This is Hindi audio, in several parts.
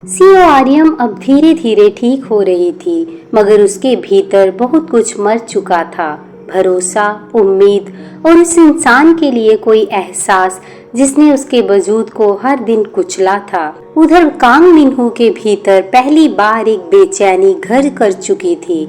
सीओ आर्यम अब धीरे धीरे ठीक हो रही थी, मगर उसके भीतर बहुत कुछ मर चुका था। भरोसा, उम्मीद और उस इंसान के लिए कोई एहसास जिसने उसके वजूद को हर दिन कुचला था। उधर कांग मिन्हू के भीतर पहली बार एक बेचैनी घर कर चुकी थी।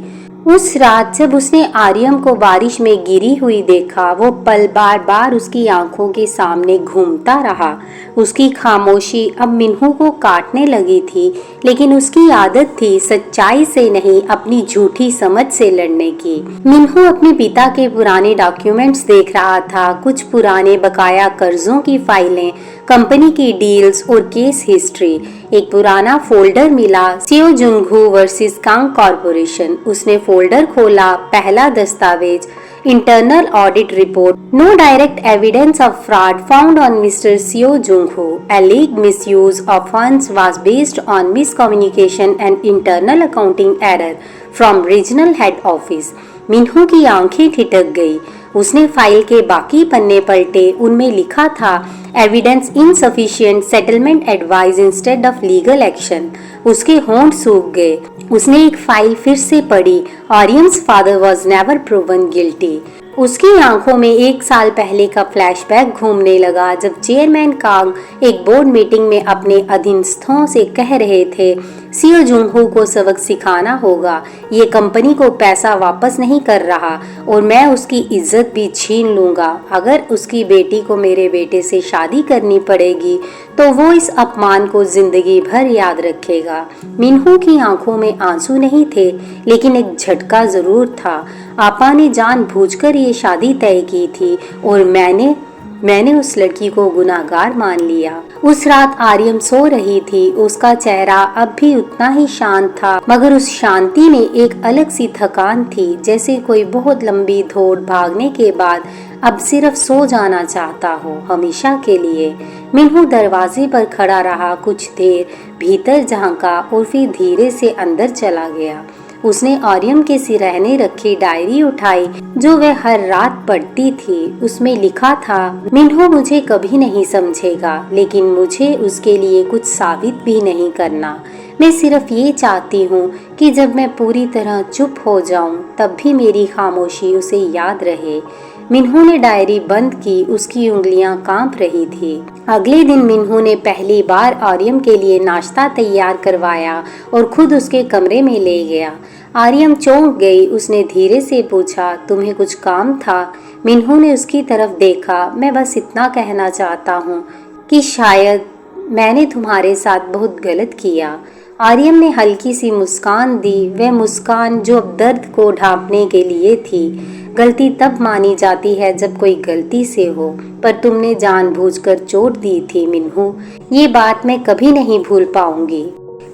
उस रात जब उसने आर्यम को बारिश में गिरी हुई देखा, वो पल बार बार उसकी आंखों के सामने घूमता रहा। उसकी खामोशी अब मिन्हू को काटने लगी थी, लेकिन उसकी आदत थी सच्चाई से नहीं, अपनी झूठी समझ से लड़ने की। मिन्हू अपने पिता के पुराने डॉक्यूमेंट्स देख रहा था, कुछ पुराने बकाया कर्जों की फाइलें, कंपनी की डील्स और केस हिस्ट्री। एक पुराना फोल्डर मिला, Seo Jungho versus Kang corporation. उसने फोल्डर खोला, पहला दस्तावेज, internal audit report. No direct evidence of fraud found on mister Seo Jungho. Alleged misuse of funds was based on miscommunication and internal accounting error from regional head office. मिन्हू की आंखें ठिठक गई। उसने फाइल के बाकी पन्ने पलटे, उनमें लिखा था evidence insufficient, settlement advice instead of legal action. उसके होंठ सूख गए। उसने एक फाइल फिर से पढ़ी, Aryam's father was never proven guilty. उसकी आंखों में 1 साल पहले का फ्लैशबैक घूमने लगा, जब चेयरमैन कांग एक बोर्ड मीटिंग में अपने अधीनस्थों से कह रहे थे, सीओ जुंगहू को सबक सिखाना होगा। ये कंपनी को पैसा वापस नहीं कर रहा और मैं उसकी इज्जत भी छीन लूंगा। अगर उसकी बेटी को मेरे बेटे से शादी करनी पड़ेगी तो वो इस अपमान को जिंदगी भर याद रखेगा। मिन्हू की आंखों में आंसू नहीं थे, लेकिन एक झटका जरूर था। आपा ने जानबूझकर ये शादी तय की थी और मैंने उस लड़की को गुनाहगार मान लिया। उस रात आर्यम सो रही थी। उसका चेहरा अब भी उतना ही शांत था, मगर उस शांति में एक अलग सी थकान थी, जैसे कोई बहुत लंबी दौड़ भागने के बाद अब सिर्फ सो जाना चाहता हो, हमेशा के लिए। मिन्हू दरवाजे पर खड़ा रहा, कुछ देर भीतर झांका और फिर धीरे से अंदर चला गया। उसने आर्यम के सिरहने रखी डायरी उठाई, जो वह हर रात पढ़ती थी। उसमें लिखा था, मिन्हू मुझे कभी नहीं समझेगा, लेकिन मुझे उसके लिए कुछ साबित भी नहीं करना। मैं सिर्फ ये चाहती हूँ कि जब मैं पूरी तरह चुप हो जाऊं, तब भी मेरी खामोशी उसे याद रहे। मिन्हू ने डायरी बंद की, उसकी उंगलियां कांप रही थी। अगले दिन मिन्हू ने पहली बार आर्यम के लिए नाश्ता तैयार करवाया और खुद उसके कमरे में ले गया। आर्यम चौंक गई। उसने धीरे से पूछा, तुम्हें कुछ काम था? मिन्हू ने उसकी तरफ देखा। मैं बस इतना कहना चाहता हूँ कि शायद मैंने तुम्हारे साथ बहुत गलत किया। आर्यम ने हल्की सी मुस्कान दी, वह मुस्कान जो अब दर्द को ढांपने के लिए थी। गलती तब मानी जाती है जब कोई गलती से हो, पर तुमने जानबूझकर चोट दी थी मिन्हू। ये बात मैं कभी नहीं भूल पाऊंगी।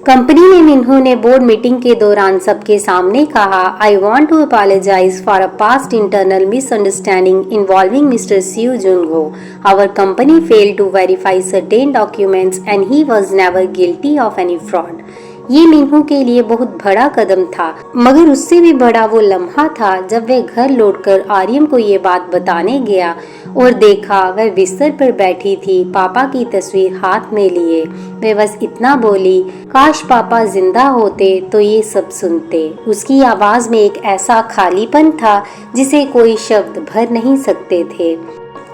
कंपनी में मिन्हू ने बोर्ड मीटिंग के दौरान सबके सामने कहा, I want to apologize for a past internal misunderstanding involving mister Seo Jungho. Our company failed to verify certain documents and he was never guilty of any fraud. ये मिन्हू के लिए बहुत बड़ा कदम था, मगर उससे भी बड़ा वो लम्हा था जब वह घर लौटकर आर्यम को ये बात बताने गया और देखा वह बिस्तर पर बैठी थी, पापा की तस्वीर हाथ में लिए। वह बस इतना बोली, काश पापा जिंदा होते तो ये सब सुनते। उसकी आवाज में एक ऐसा खालीपन था जिसे कोई शब्द भर नहीं सकते थे।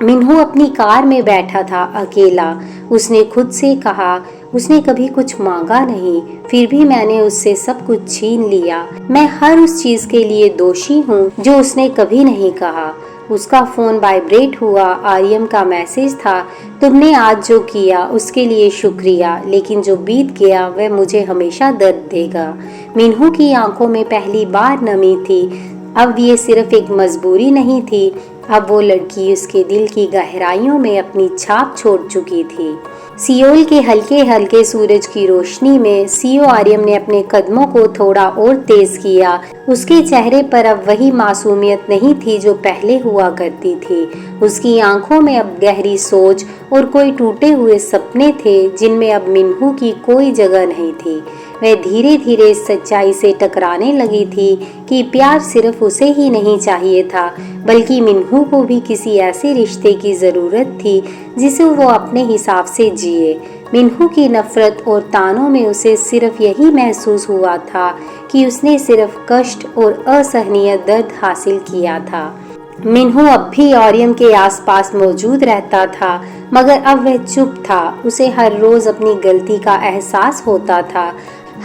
मिन्हू अपनी कार में बैठा था, अकेला। उसने खुद से कहा, उसने कभी कुछ मांगा नहीं, फिर भी मैंने उससे सब कुछ छीन लिया। मैं हर उस चीज के लिए दोषी हूँ जो उसने कभी नहीं कहा। उसका फोन वाइब्रेट हुआ। आर्यम का मैसेज था, तुमने आज जो किया उसके लिए शुक्रिया, लेकिन जो बीत गया वह मुझे हमेशा दर्द देगा। मिन्हू की आंखों में पहली बार नमी थी। अब ये सिर्फ एक मजबूरी नहीं थी, अब वो लड़की उसके दिल की गहराइयों में अपनी छाप छोड़ चुकी थी। सियोल के हल्के हल्के सूरज की रोशनी में सीओ आर्यम ने अपने कदमों को थोड़ा और तेज किया। उसके चेहरे पर अब वही मासूमियत नहीं थी जो पहले हुआ करती थी। उसकी आंखों में अब गहरी सोच और कोई टूटे हुए सपने थे जिनमें अब मिन्हू की कोई जगह नहीं थी। वह धीरे धीरे इस सच्चाई से टकराने लगी थी कि प्यार सिर्फ उसे ही नहीं चाहिए था, बल्कि मिन्हू को भी किसी ऐसे रिश्ते की जरूरत थी जिसे वो अपने हिसाब से जिए। मिन्हू की नफरत और तानों में उसे सिर्फ यही महसूस हुआ था कि उसने सिर्फ कष्ट और असहनीय दर्द हासिल किया था। मिन्हू अब भी आर्यन के आसपास मौजूद रहता था, मगर अब वह चुप था। उसे हर रोज अपनी गलती का एहसास होता था।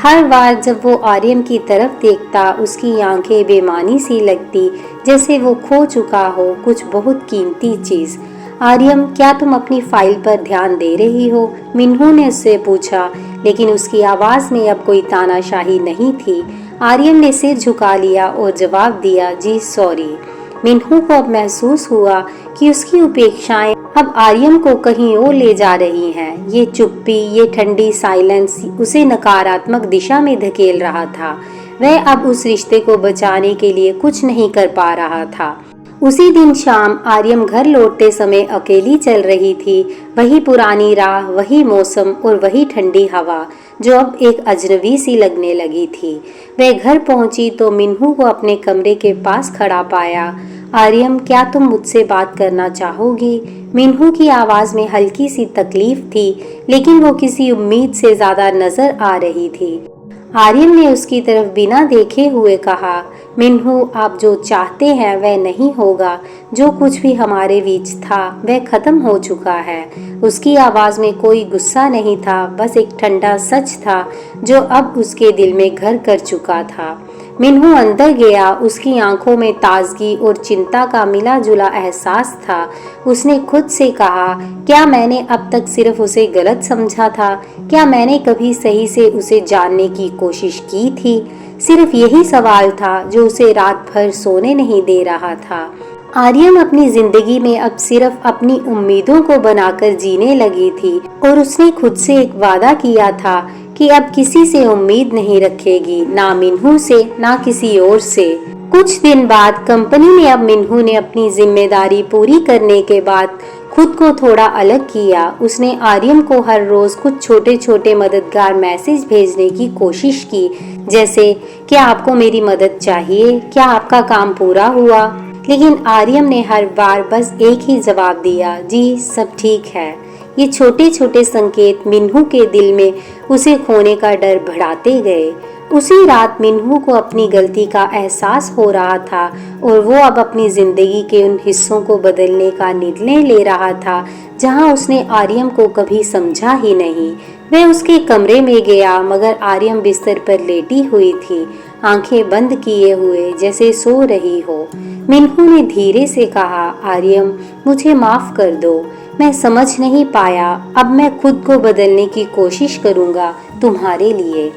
हर बार जब वो आर्यन की तरफ देखता, उसकी आंखें बेमानी सी लगती, जैसे वो खो चुका हो कुछ बहुत कीमती चीज। आर्यन, क्या तुम अपनी फाइल पर ध्यान दे रही हो? मिन्हू ने उससे पूछा, लेकिन उसकी आवाज में अब कोई तानाशाही नहीं थी। आर्यन ने सिर झुका लिया और जवाब दिया, जी सॉरी। मिन्हू को अब महसूस हुआ कि उसकी उपेक्षाएं अब आर्यन को कहीं और ले जा रही हैं। ये चुप्पी, ये ठंडी साइलेंस उसे नकारात्मक दिशा में धकेल रहा था। वह अब उस रिश्ते को बचाने के लिए कुछ नहीं कर पा रहा था। उसी दिन शाम आर्यन घर लौटते समय अकेली चल रही थी। वही पुरानी राह, वही मौसम और वही ठंडी हवा जो अब एक अजनबी सी लगने लगी थी। वह घर पहुंची तो मिन्हू को अपने कमरे के पास खड़ा पाया। आर्यन, क्या तुम मुझसे बात करना चाहोगी? मिन्हू की आवाज में हल्की सी तकलीफ थी, लेकिन वो किसी उम्मीद से ज्यादा नजर आ रही थी। आर्यन ने उसकी तरफ बिना देखे हुए कहा, मिन्हू, आप जो चाहते हैं वह नहीं होगा। जो कुछ भी हमारे बीच था वह खत्म हो चुका है। उसकी आवाज में कोई गुस्सा नहीं था, बस एक ठंडा सच था जो अब उसके दिल में घर कर चुका था। मिन्हू अंदर गया। उसकी आंखों में ताजगी और चिंता का मिला जुला एहसास था। उसने खुद से कहा, क्या मैंने अब तक सिर्फ उसे गलत समझा था? क्या मैंने कभी सही से उसे जानने की कोशिश की थी? सिर्फ यही सवाल था जो उसे रात भर सोने नहीं दे रहा था। आर्यन अपनी जिंदगी में अब सिर्फ अपनी उम्मीदों को बनाकर जीने लगी थी और उसने खुद से एक वादा किया था कि अब किसी से उम्मीद नहीं रखेगी, ना मिन्हू से, ना किसी और से। कुछ दिन बाद कंपनी में अब मिन्हू ने अपनी जिम्मेदारी पूरी करने के बाद खुद को थोड़ा अलग किया। उसने आर्यन को हर रोज कुछ छोटे छोटे मददगार मैसेज भेजने की कोशिश की, जैसे, क्या आपको मेरी मदद चाहिए? क्या आपका काम पूरा हुआ? लेकिन आर्यन ने हर बार बस एक ही जवाब दिया, जी सब ठीक है। ये छोटे छोटे संकेत मिन्हू के दिल में उसे खोने का डर बढ़ाते गए। उसी रात मिन्हू को अपनी गलती का एहसास हो रहा था और वो अब अपनी जिंदगी के उन हिस्सों को बदलने का निर्णय ले रहा था जहां उसने आर्यन को कभी समझा ही नहीं। वह उसके कमरे में गया, मगर आर्यन बिस्तर पर लेटी हुई थी, आंखें बंद किए हुए जैसे सो रही हो। मिन्हू ने धीरे से कहा, आर्यन, मुझे माफ कर दो, मैं समझ नहीं पाया। अब मैं खुद को बदलने की कोशिश करूंगा तुम्हारे लिए।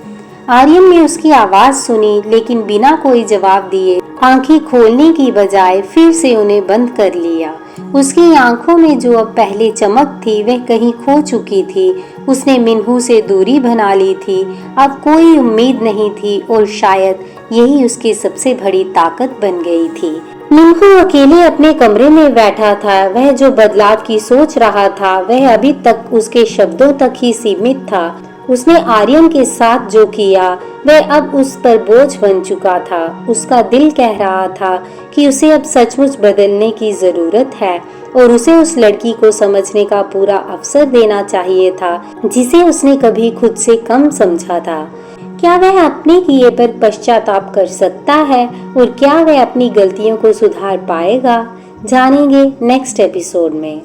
आर्यन ने उसकी आवाज सुनी, लेकिन बिना कोई जवाब दिए आंखें खोलने की बजाय फिर से उन्हें बंद कर लिया। उसकी आंखों में जो अब पहले चमक थी वह कहीं खो चुकी थी। उसने मिन्हू से दूरी बना ली थी। अब कोई उम्मीद नहीं थी और शायद यही उसकी सबसे बड़ी ताकत बन गई थी। मिन्हू अकेले अपने कमरे में बैठा था। वह जो बदलाव की सोच रहा था वह अभी तक उसके शब्दों तक ही सीमित था। उसने आर्यन के साथ जो किया वह अब उस पर बोझ बन चुका था। उसका दिल कह रहा था कि उसे अब सचमुच बदलने की जरूरत है और उसे उस लड़की को समझने का पूरा अवसर देना चाहिए था जिसे उसने कभी खुद से कम समझा था। क्या वह अपने किए पर पश्चाताप कर सकता है और क्या वह अपनी गलतियों को सुधार पाएगा? जानेंगे नेक्स्ट एपिसोड में।